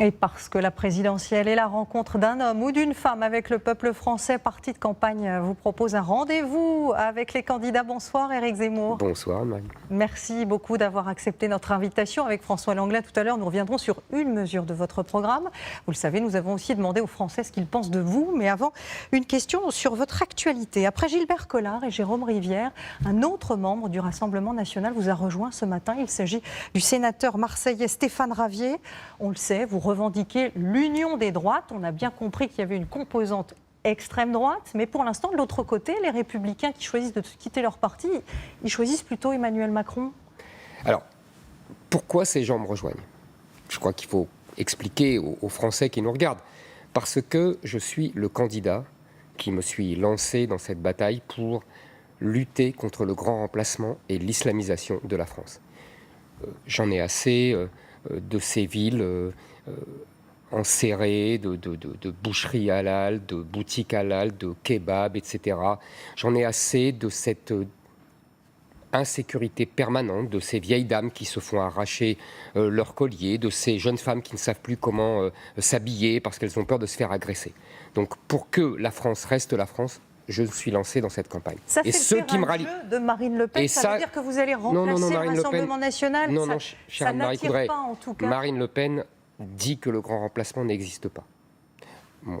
Et parce que la présidentielle est la rencontre d'un homme ou d'une femme avec le peuple français, Parti de campagne vous propose un rendez-vous avec les candidats. Bonsoir Éric Zemmour. Bonsoir Marie. Merci beaucoup d'avoir accepté notre invitation. Avec François Langlais tout à l'heure, nous reviendrons sur une mesure de votre programme. Vous le savez, nous avons aussi demandé aux Français ce qu'ils pensent de vous. Mais avant, une question sur votre actualité. Après Gilbert Collard et Jérôme Rivière, un autre membre du Rassemblement national vous a rejoint ce matin. Il s'agit du sénateur marseillais Stéphane Ravier. On le sait, vous revendiquer l'union des droites. On a bien compris qu'il y avait une composante extrême droite, mais pour l'instant, de l'autre côté, les Républicains qui choisissent de quitter leur parti, ils choisissent plutôt Emmanuel Macron. Alors, pourquoi ces gens me rejoignent? Je crois qu'il faut expliquer aux Français qui nous regardent. Parce que je suis le candidat qui me suis lancé dans cette bataille pour lutter contre le grand remplacement et l'islamisation de la France. J'en ai assez de ces villes enserrées, de boucheries halal, de boutiques halal, de kebabs, etc. J'en ai assez de cette insécurité permanente, de ces vieilles dames qui se font arracher leurs colliers, de ces jeunes femmes qui ne savent plus comment s'habiller parce qu'elles ont peur de se faire agresser. Donc pour que la France reste la France, je me suis lancé dans cette campagne. Ça, c'est ceux le qui me rallient de Marine Le Pen. Ça veut dire que vous allez remplacer le Rassemblement national. Non, ça n'attire pas, en tout cas. Marine Le Pen dit que le grand remplacement n'existe pas.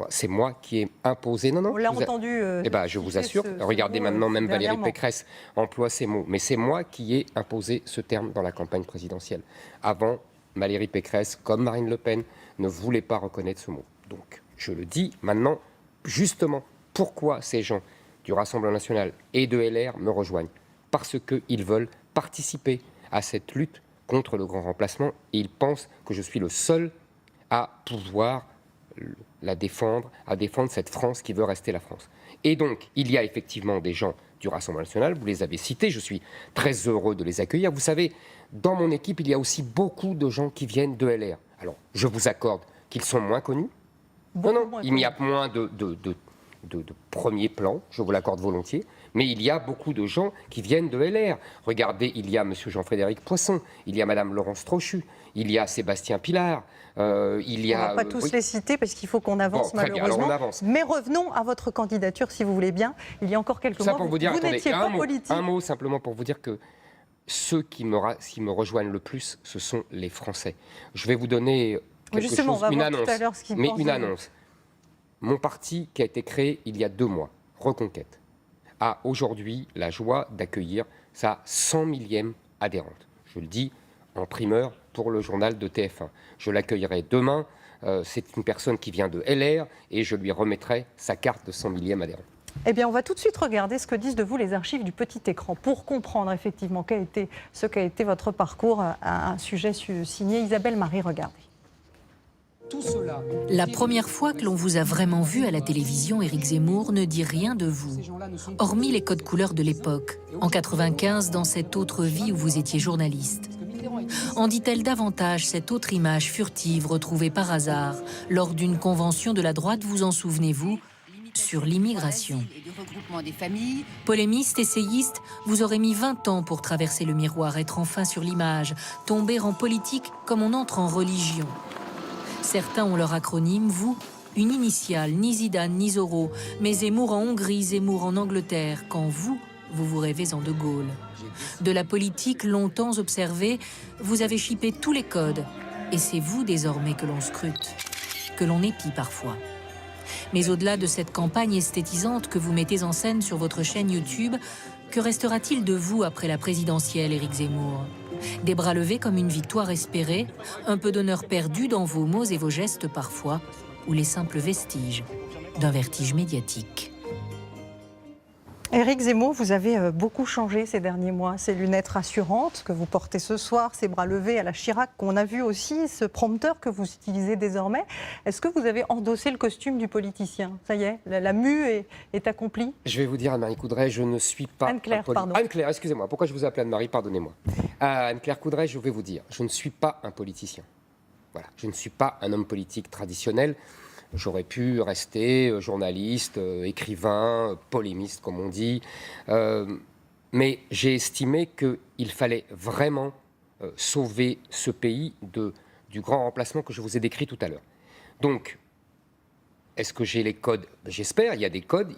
C'est moi qui ai imposé. Non, on l'a entendu. Je vous assure. Regardez maintenant, même Valérie Pécresse emploie ces mots. Mais c'est moi qui ai imposé ce terme dans la campagne présidentielle. Avant, Valérie Pécresse, comme Marine Le Pen, ne voulait pas reconnaître ce mot. Donc, je le dis maintenant, justement, pourquoi ces gens du Rassemblement national et de LR me rejoignent? Parce qu'ils veulent participer à cette lutte contre le grand remplacement et ils pensent que je suis le seul à pouvoir la défendre, à défendre cette France qui veut rester la France. Et donc, il y a effectivement des gens du Rassemblement national, vous les avez cités, je suis très heureux de les accueillir. Vous savez, dans mon équipe, il y a aussi beaucoup de gens qui viennent de LR. Alors, je vous accorde qu'ils sont moins connus. Il y a moins de premier plan, je vous l'accorde volontiers, mais il y a beaucoup de gens qui viennent de LR. Regardez, il y a M. Jean-Frédéric Poisson, il y a Mme Laurence Trochu, il y a Sébastien Pilard, il y a... On ne va pas tous les citer parce qu'il faut qu'on avance malheureusement. Bien, alors on avance. Mais revenons à votre candidature, si vous voulez bien. Il y a encore quelques mois, pour vous dire, n'étiez pas politique. Un mot simplement pour vous dire que ceux qui me rejoignent le plus, ce sont les Français. Je vais vous donner quelque chose, on va une voir annonce. Tout à l'heure ce qu'ils mais pensent une annonce. Mon parti, qui a été créé il y a 2 mois, Reconquête, a aujourd'hui la joie d'accueillir sa 100 millième adhérente. Je le dis en primeur pour le journal de TF1. Je l'accueillerai demain. C'est une personne qui vient de LR et je lui remettrai sa carte de 100 millième adhérent. Eh bien, on va tout de suite regarder ce que disent de vous les archives du petit écran pour comprendre effectivement ce qu'a été votre parcours à un sujet signé Isabelle Marie. Regardez. La première fois que l'on vous a vraiment vu à la télévision, Éric Zemmour ne dit rien de vous, hormis les codes couleurs de l'époque, en 95, dans cette autre vie où vous étiez journaliste. En dit-elle davantage cette autre image furtive retrouvée par hasard lors d'une convention de la droite, vous en souvenez-vous, sur l'immigration. Polémiste, essayiste, vous aurez mis 20 ans pour traverser le miroir, être enfin sur l'image, tomber en politique comme on entre en religion. Certains ont leur acronyme, vous, une initiale, ni Zidane, ni Zorro, mais Zemmour en Hongrie, Zemmour en Angleterre, quand vous vous rêvez en De Gaulle. De la politique longtemps observée, vous avez chippé tous les codes, et c'est vous désormais que l'on scrute, que l'on épie parfois. Mais au-delà de cette campagne esthétisante que vous mettez en scène sur votre chaîne YouTube, que restera-t-il de vous après la présidentielle, Éric Zemmour? Des bras levés comme une victoire espérée, un peu d'honneur perdu dans vos mots et vos gestes parfois, ou les simples vestiges d'un vertige médiatique. Éric Zemmour, vous avez beaucoup changé ces derniers mois. Ces lunettes rassurantes que vous portez ce soir, ces bras levés à la Chirac qu'on a vu aussi, ce prompteur que vous utilisez désormais. Est-ce que vous avez endossé le costume du politicien? Ça y est, la mue est accomplie? Je vais vous dire, Anne-Marie Coudray, je ne suis pas... Anne-Claire, pardon. Anne-Claire, excusez-moi. Pourquoi je vous appelle Anne-Marie? Pardonnez-moi. Anne-Claire Coudray, je vais vous dire, je ne suis pas un politicien. Voilà, je ne suis pas un homme politique traditionnel. J'aurais pu rester journaliste, écrivain, polémiste, comme on dit. Mais j'ai estimé qu'il fallait vraiment sauver ce pays du grand remplacement que je vous ai décrit tout à l'heure. Donc, est-ce que j'ai les codes? J'espère, il y a des codes,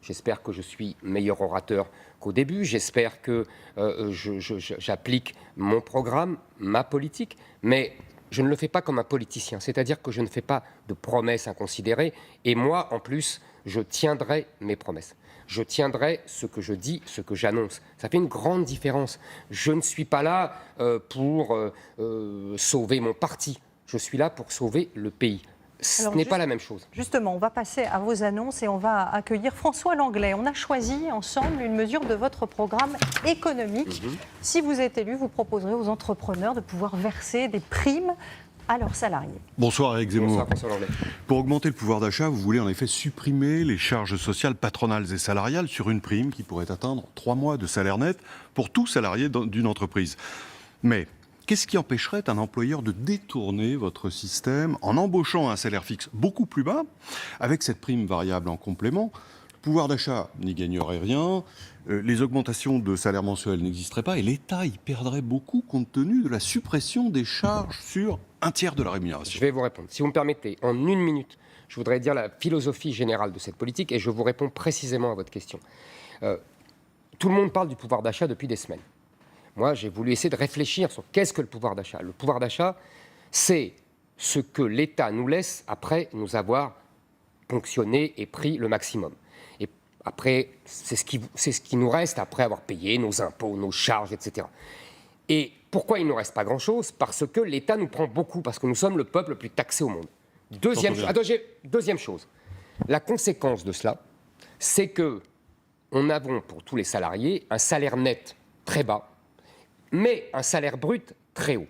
j'espère que je suis meilleur orateur qu'au début, j'espère que j'applique mon programme, ma politique, mais je ne le fais pas comme un politicien, c'est-à-dire que je ne fais pas de promesses inconsidérées, et moi, en plus, je tiendrai mes promesses. Je tiendrai ce que je dis, ce que j'annonce. Ça fait une grande différence. Je ne suis pas là pour sauver mon parti, je suis là pour sauver le pays. Ce n'est pas la même chose. Justement, on va passer à vos annonces et on va accueillir François Langlais. On a choisi ensemble une mesure de votre programme économique. Si vous êtes élu, vous proposerez aux entrepreneurs de pouvoir verser des primes à leurs salariés. Bonsoir Éric Zemmour. Bonsoir François Langlais. Pour augmenter le pouvoir d'achat, vous voulez en effet supprimer les charges sociales patronales et salariales sur une prime qui pourrait atteindre 3 mois de salaire net pour tout salarié d'une entreprise. Mais qu'est-ce qui empêcherait un employeur de détourner votre système en embauchant un salaire fixe beaucoup plus bas, avec cette prime variable en complément? Le pouvoir d'achat n'y gagnerait rien, les augmentations de salaire mensuel n'existeraient pas et l'État y perdrait beaucoup compte tenu de la suppression des charges sur un tiers de la rémunération. Je vais vous répondre. Si vous me permettez, en 1 minute, je voudrais dire la philosophie générale de cette politique et je vous réponds précisément à votre question. Tout le monde parle du pouvoir d'achat depuis des semaines. Moi, j'ai voulu essayer de réfléchir sur qu'est-ce que le pouvoir d'achat. Le pouvoir d'achat, c'est ce que l'État nous laisse après nous avoir ponctionné et pris le maximum. Et après, c'est ce qui nous reste après avoir payé nos impôts, nos charges, etc. Et pourquoi il ne nous reste pas grand-chose? Parce que l'État nous prend beaucoup, parce que nous sommes le peuple le plus taxé au monde. Deuxième chose, la conséquence de cela, c'est que nous avons pour tous les salariés un salaire net très bas, mais un salaire brut très haut.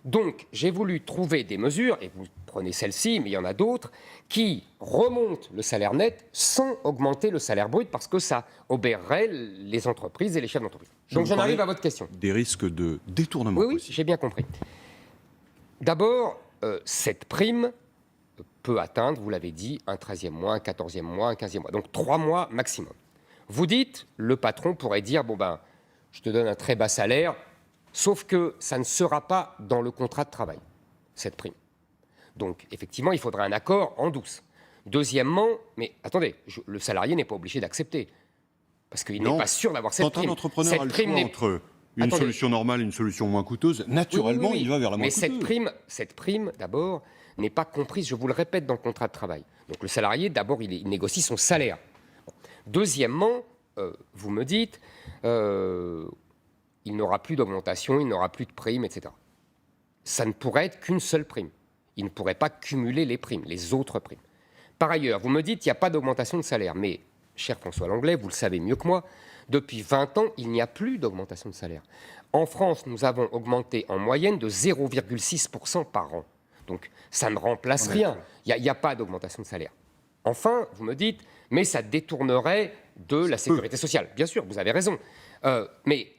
Donc, j'ai voulu trouver des mesures, et vous prenez celle-ci, mais il y en a d'autres, qui remontent le salaire net sans augmenter le salaire brut, parce que ça obérerait les entreprises et les chefs d'entreprise. Donc, j'en arrive à votre question. Des risques de détournement. Oui, j'ai bien compris. D'abord, cette prime peut atteindre, vous l'avez dit, un 13e mois, un 14e mois, un 15e mois. Donc, 3 mois maximum. Vous dites, le patron pourrait dire, bon ben, je te donne un très bas salaire, sauf que ça ne sera pas dans le contrat de travail, cette prime. Donc, effectivement, il faudra un accord en douce. Deuxièmement, mais attendez, le salarié n'est pas obligé d'accepter, parce qu'il n'est pas sûr d'avoir cette prime. Quand un entrepreneur a le choix entre une solution normale et une solution moins coûteuse, naturellement, il va vers la moins coûteuse. Mais cette prime, d'abord, n'est pas comprise, je vous le répète, dans le contrat de travail. Donc, le salarié, d'abord, il négocie son salaire. Deuxièmement, vous me dites, il n'aura plus d'augmentation, il n'aura plus de prime, etc. Ça ne pourrait être qu'une seule prime. Il ne pourrait pas cumuler les primes, les autres primes. Par ailleurs, vous me dites qu'il n'y a pas d'augmentation de salaire. Mais, cher François Langlais, vous le savez mieux que moi, depuis 20 ans, il n'y a plus d'augmentation de salaire. En France, nous avons augmenté en moyenne de 0,6% par an. Donc, ça ne remplace rien. Il n'y a pas d'augmentation de salaire. Enfin, vous me dites, mais ça détournerait de la sécurité sociale. Bien sûr, vous avez raison. Mais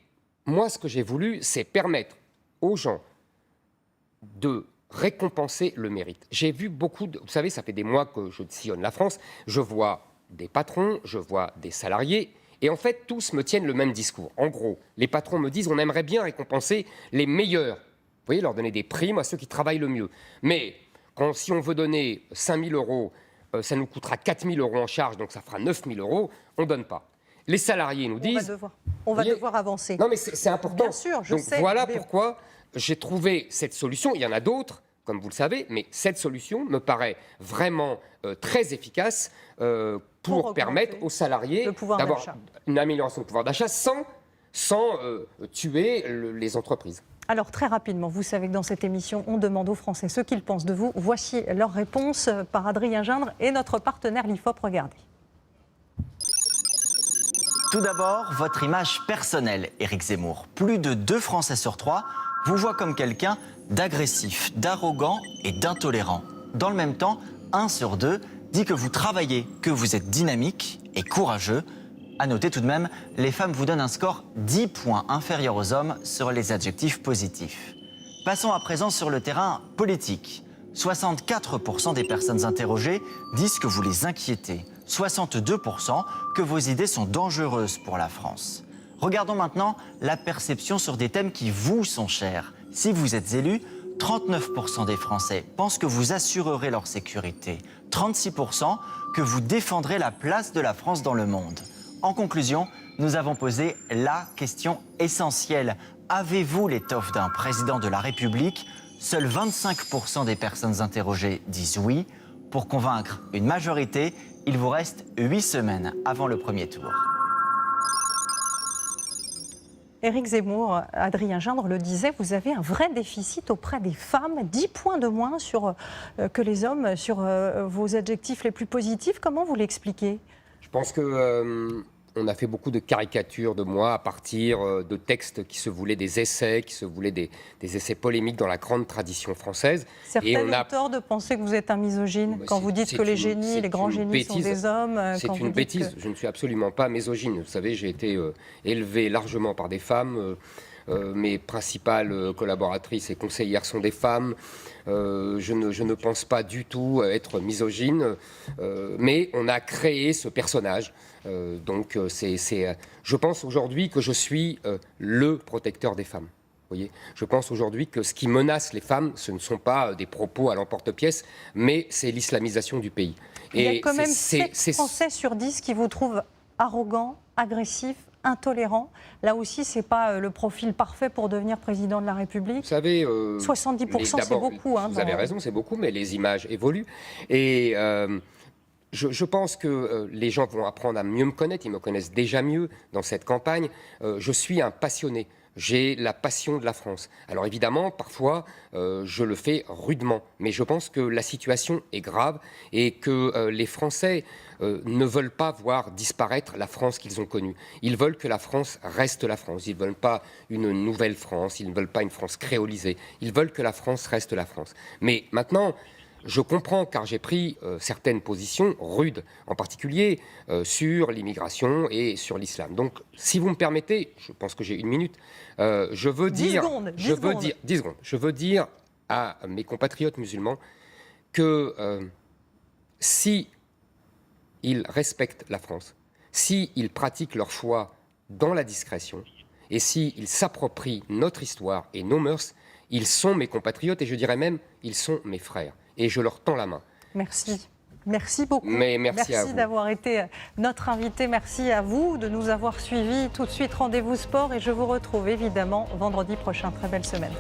moi, ce que j'ai voulu, c'est permettre aux gens de récompenser le mérite. J'ai vu beaucoup de... Vous savez, ça fait des mois que je sillonne la France. Je vois des patrons, je vois des salariés. Et en fait, tous me tiennent le même discours. En gros, les patrons me disent, on aimerait bien récompenser les meilleurs. Vous voyez, leur donner des primes à ceux qui travaillent le mieux. Mais si on veut donner 5 000 euros, ça nous coûtera 4 000 euros en charge, donc ça fera 9 000 euros, on ne donne pas. Les salariés nous disent... On va devoir avancer. Non, mais c'est important. Bien sûr, je sais. Donc voilà pourquoi j'ai trouvé cette solution. Il y en a d'autres, comme vous le savez, mais cette solution me paraît vraiment très efficace pour permettre aux salariés d'avoir une amélioration de pouvoir d'achat sans tuer les entreprises. Alors très rapidement, vous savez que dans cette émission, on demande aux Français ce qu'ils pensent de vous. Voici leur réponse par Adrien Gindre et notre partenaire l'IFOP. Regardez. Tout d'abord, votre image personnelle, Éric Zemmour. Plus de 2 Français sur 3 vous voient comme quelqu'un d'agressif, d'arrogant et d'intolérant. Dans le même temps, 1 sur 2 dit que vous travaillez, que vous êtes dynamique et courageux. À noter tout de même, les femmes vous donnent un score 10 points inférieur aux hommes sur les adjectifs positifs. Passons à présent sur le terrain politique. 64% des personnes interrogées disent que vous les inquiétez. 62% que vos idées sont dangereuses pour la France. Regardons maintenant la perception sur des thèmes qui vous sont chers. Si vous êtes élu, 39% des Français pensent que vous assurerez leur sécurité. 36% que vous défendrez la place de la France dans le monde. En conclusion, nous avons posé la question essentielle. Avez-vous l'étoffe d'un président de la République? Seuls 25% des personnes interrogées disent oui. Pour convaincre une majorité, il vous reste 8 semaines avant le premier tour. Éric Zemmour, Adrien Gindre le disait, vous avez un vrai déficit auprès des femmes, 10 points de moins que les hommes sur vos adjectifs les plus positifs. Comment vous l'expliquez? Je pense que on a fait beaucoup de caricatures de moi à partir de textes qui se voulaient des essais, qui se voulaient des essais polémiques dans la grande tradition française. Certains ont tort de penser que vous êtes un misogyne quand vous dites que les génies, les grands génies sont des hommes. C'est une bêtise. Je ne suis absolument pas misogyne. Vous savez, j'ai été élevé largement par des femmes. Mes principales collaboratrices et conseillères sont des femmes. Je ne pense pas du tout être misogyne, mais on a créé ce personnage. Je pense aujourd'hui que je suis le protecteur des femmes. Vous voyez, je pense aujourd'hui que ce qui menace les femmes, ce ne sont pas des propos à l'emporte-pièce, mais c'est l'islamisation du pays. Il y a quand même 7 Français sur 10 qui vous trouvent arrogant, agressif, intolérant. Là aussi, ce n'est pas le profil parfait pour devenir président de la République. Vous savez, 70%, c'est beaucoup. Vous avez raison, c'est beaucoup, mais les images évoluent. Et je pense que les gens vont apprendre à mieux me connaître. Ils me connaissent déjà mieux dans cette campagne. Je suis un passionné. J'ai la passion de la France. Alors évidemment, parfois, je le fais rudement. Mais je pense que la situation est grave et que les Français ne veulent pas voir disparaître la France qu'ils ont connue. Ils veulent que la France reste la France. Ils ne veulent pas une nouvelle France. Ils ne veulent pas une France créolisée. Ils veulent que la France reste la France. Mais maintenant, je comprends, car j'ai pris certaines positions rudes, en particulier sur l'immigration et sur l'islam. Donc, si vous me permettez, je pense que j'ai 1 minute, je veux dire... 10 secondes. Je veux dire à mes compatriotes musulmans que si ils respectent la France, si ils pratiquent leur foi dans la discrétion, et s'ils s'approprient notre histoire et nos mœurs, ils sont mes compatriotes, et je dirais même, ils sont mes frères. Et je leur tends la main. Merci. Merci beaucoup. Merci d'avoir été notre invité. Merci à vous de nous avoir suivis. Tout de suite, rendez-vous sport et je vous retrouve évidemment vendredi prochain. Très belle semaine.